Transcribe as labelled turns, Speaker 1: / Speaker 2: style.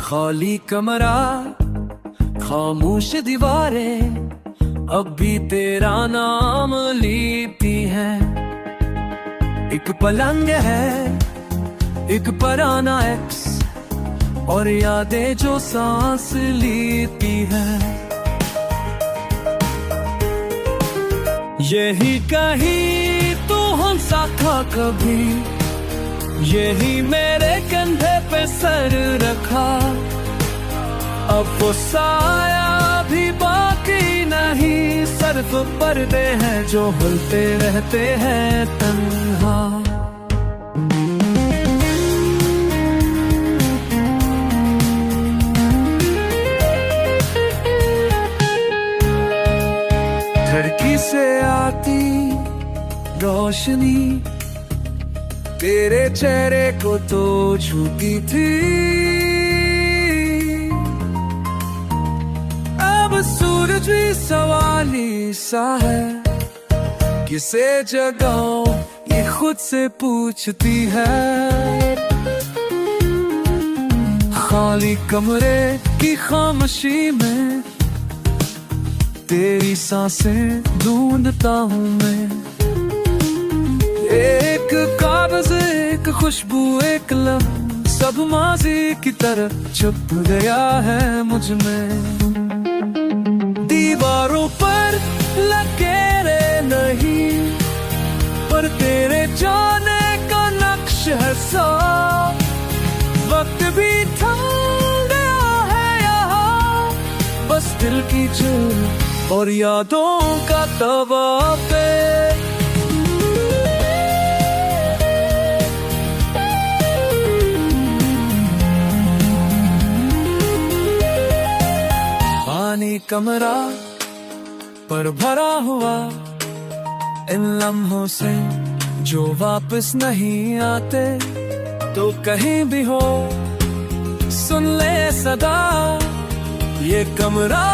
Speaker 1: खाली कमरा, खामोश दीवारें, अब भी तेरा नाम लेती है। एक पलंग है, एक पुराना एक्स, और यादें जो सांस लेती है। यही कहीं तू हंसा था कभी, यही मेरे कंधे पे सर रखा। अब वो साया भी बाकी नहीं, सिर्फ पर्दे हैं जो हिलते रहते हैं तन्हा। खिड़की से आती रोशनी तेरे चेहरे को तो छूती थी। अब सूरज भी सवाली सा है, किसे जगाऊं ये खुद से पूछती है। खाली कमरे की खामोशी में तेरी सांसें ढूंढता हूँ मैं। एक कागज, एक खुशबू, एक लम्हा, सब माजी की तरह छुप गया है मुझ में। दीवारों पर लकीरें नहीं, पर तेरे जाने का नक्श है साफ। वक्त भी थम गया है यहाँ, बस दिल की चोट और यादों का तवाफ़े। पानी कमरा पर भरा हुआ इन लम्हों से जो वापस नहीं आते। तो कहीं भी हो सुन ले सदा, ये कमरा